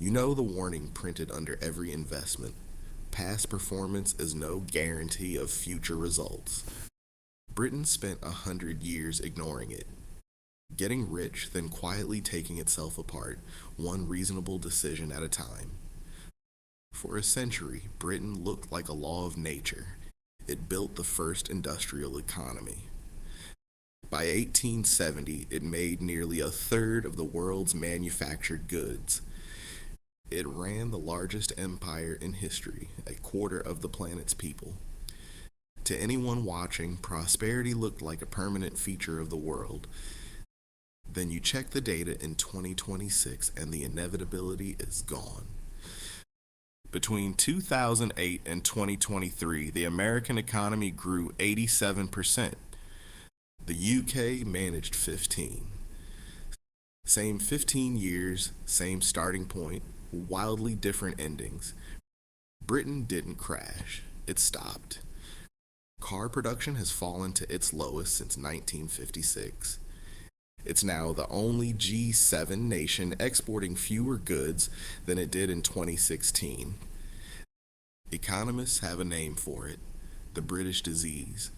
You know the warning printed under every investment. Past performance is no guarantee of future results. Britain spent 100 years ignoring it, getting rich, then quietly taking itself apart, one reasonable decision at a time. For a century, Britain looked like a law of nature. It built the first industrial economy. By 1870, it made nearly a third of the world's manufactured goods. It ran the largest empire in history, a quarter of the planet's people. To anyone watching, prosperity looked like a permanent feature of the world. Then you check the data in 2026 and the inevitability is gone. Between 2008 and 2023, the American economy grew 87%. The UK managed 15. Same 15 years, same starting point, wildly different endings. Britain didn't crash, it stopped. Car production has fallen to its lowest since 1956. It's now the only G7 nation exporting fewer goods than it did in 2016. Economists have a name for it: the British disease.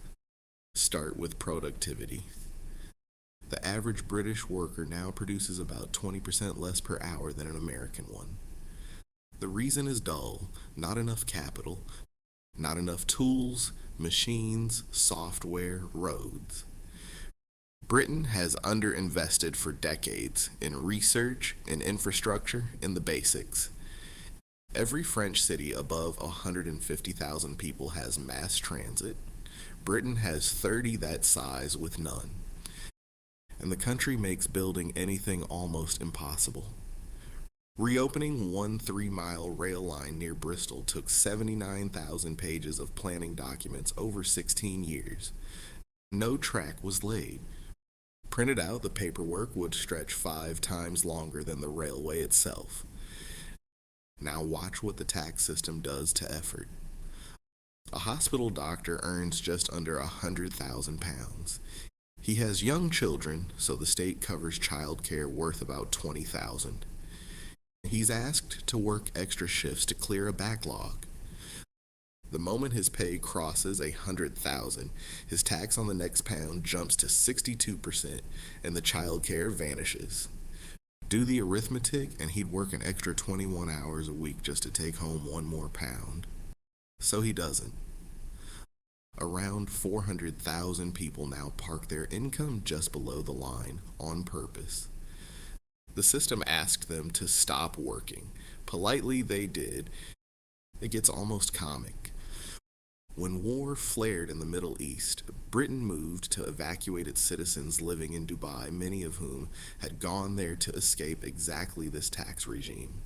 Start with productivity. The average British worker now produces about 20% less per hour than an American one. The reason is dull: not enough capital, not enough tools, machines, software, roads. Britain has underinvested for decades in research, in infrastructure, in the basics. Every French city above 150,000 people has mass transit. Britain has 30 that size with none. And the country makes building anything almost impossible. Reopening one 3-mile rail line near Bristol took 79,000 pages of planning documents over 16 years. No track was laid. Printed out, the paperwork would stretch 5 times longer than the railway itself. Now watch what the tax system does to effort. A hospital doctor earns just under £100,000. He has young children, so the state covers childcare worth about $20,000. He's asked to work extra shifts to clear a backlog. The moment his pay crosses $100,000, his tax on the next pound jumps to 62% and the childcare vanishes. Do the arithmetic and he'd work an extra 21 hours a week just to take home one more pound. So he doesn't. Around 400,000 people now park their income just below the line on purpose. The system asked them to stop working. Politely, they did. It gets almost comic. When war flared in the Middle East, Britain moved to evacuate its citizens living in Dubai, many of whom had gone there to escape exactly this tax regime.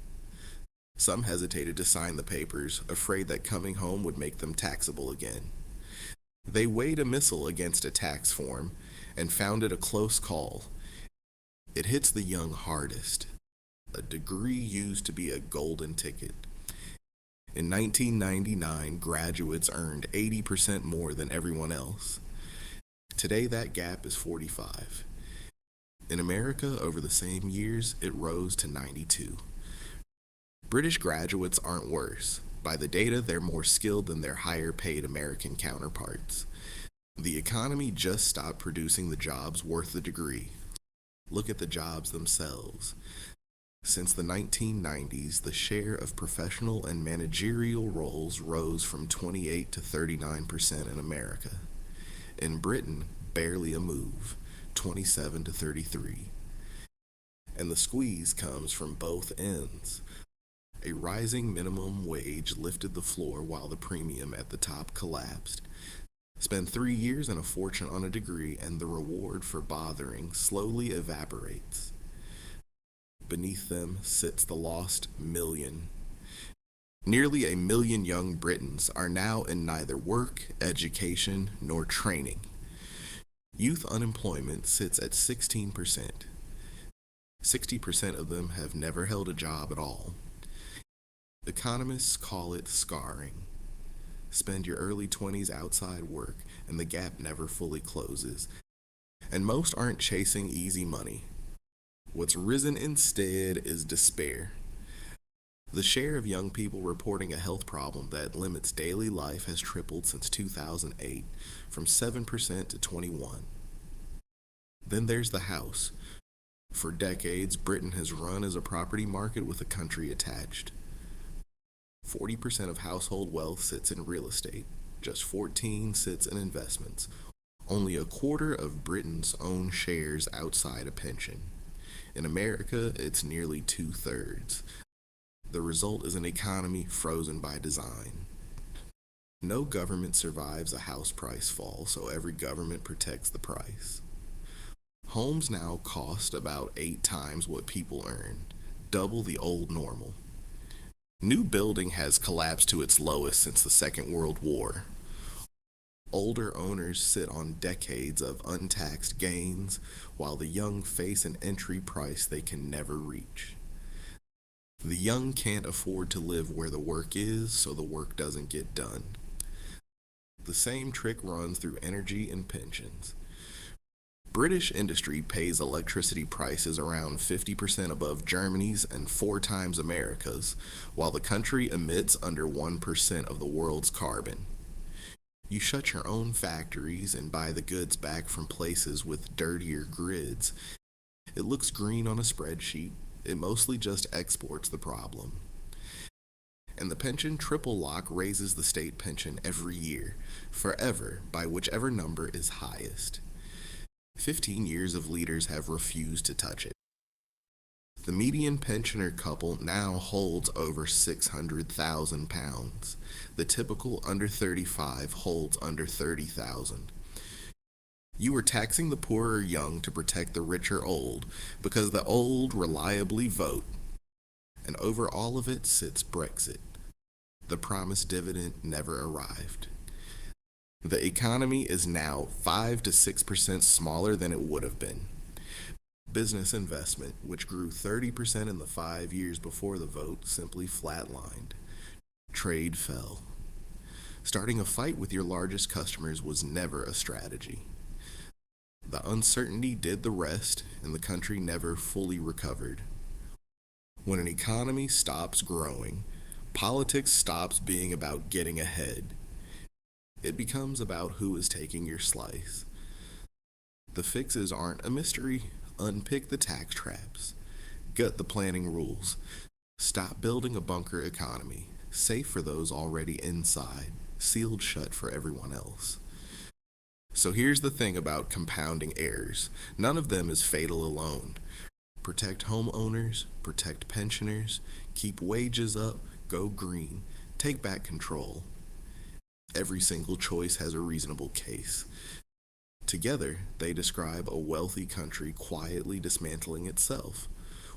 Some hesitated to sign the papers, afraid that coming home would make them taxable again. They weighed a missile against a tax form and found it a close call. It hits the young hardest. A degree used to be a golden ticket. In 1999, graduates earned 80% more than everyone else. Today, that gap is 45. In America, over the same years, it rose to 92. British graduates aren't worse. By the data, they're more skilled than their higher paid American counterparts. The economy just stopped producing the jobs worth the degree. Look at the jobs themselves. Since the 1990s, the share of professional and managerial roles rose from 28 to 39% in America. In Britain, barely a move, 27 to 33. And the squeeze comes from both ends. A rising minimum wage lifted the floor while the premium at the top collapsed. Spend 3 years and a fortune on a degree, and the reward for bothering slowly evaporates. Beneath them sits the lost million. Nearly 1 million young Britons are now in neither work, education, nor training. Youth unemployment sits at 16%. 60% of them have never held a job at all. Economists call it scarring. Spend your early 20s outside work, and the gap never fully closes. And most aren't chasing easy money. What's risen instead is despair. The share of young people reporting a health problem that limits daily life has tripled since 2008, from 7% to 21%. Then there's the house. For decades, Britain has run as a property market with a country attached. 40% of household wealth sits in real estate. Just 14% sits in investments. Only a quarter of Britain's own shares outside a pension. In America, it's nearly 2/3. The result is an economy frozen by design. No government survives a house price fall, so every government protects the price. Homes now cost about 8 times what people earn, double the old normal. New building has collapsed to its lowest since the Second World War. Older owners sit on decades of untaxed gains, while the young face an entry price they can never reach. The young can't afford to live where the work is, so the work doesn't get done. The same trick runs through energy and pensions. British industry pays electricity prices around 50% above Germany's and 4 times America's, while the country emits under 1% of the world's carbon. You shut your own factories and buy the goods back from places with dirtier grids. It looks green on a spreadsheet. It mostly just exports the problem. And the pension triple lock raises the state pension every year, forever, by whichever number is highest. 15 years of leaders have refused to touch it. The median pensioner couple now holds over £600,000. The typical under 35 holds under 30,000. You are taxing the poor or young to protect the rich or old, because the old reliably vote. And over all of it sits Brexit. The promised dividend never arrived. The economy is now 5 to 6% smaller than it would have been. Business investment, which grew 30% in the 5 years before the vote, simply flatlined. Trade fell. Starting a fight with your largest customers was never a strategy. The uncertainty did the rest, and the country never fully recovered. When an economy stops growing, politics stops being about getting ahead. It becomes about who is taking your slice. The fixes aren't a mystery. Unpick the tax traps. Gut the planning rules. Stop building a bunker economy, safe for those already inside, sealed shut for everyone else. So here's the thing about compounding errors. None of them is fatal alone. Protect homeowners, protect pensioners, keep wages up, go green, take back control. Every single choice has a reasonable case. Together, they describe a wealthy country quietly dismantling itself,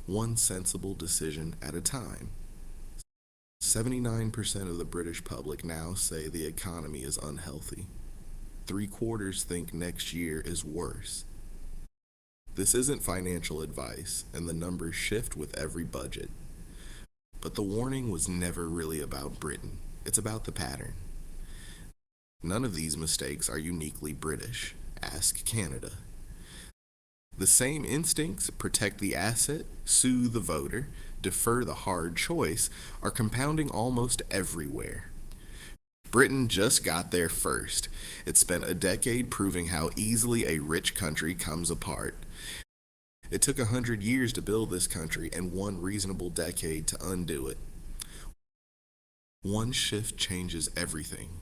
one sensible decision at a time. 79% of the British public now say the economy is unhealthy. 3/4 think next year is worse. This isn't financial advice, and the numbers shift with every budget. But the warning was never really about Britain. It's about the pattern. None of these mistakes are uniquely British. Ask Canada. The same instincts, protect the asset, sue the voter, defer the hard choice, are compounding almost everywhere. Britain just got there first. It spent a decade proving how easily a rich country comes apart. It took 100 years to build this country and one reasonable decade to undo it. One shift changes everything.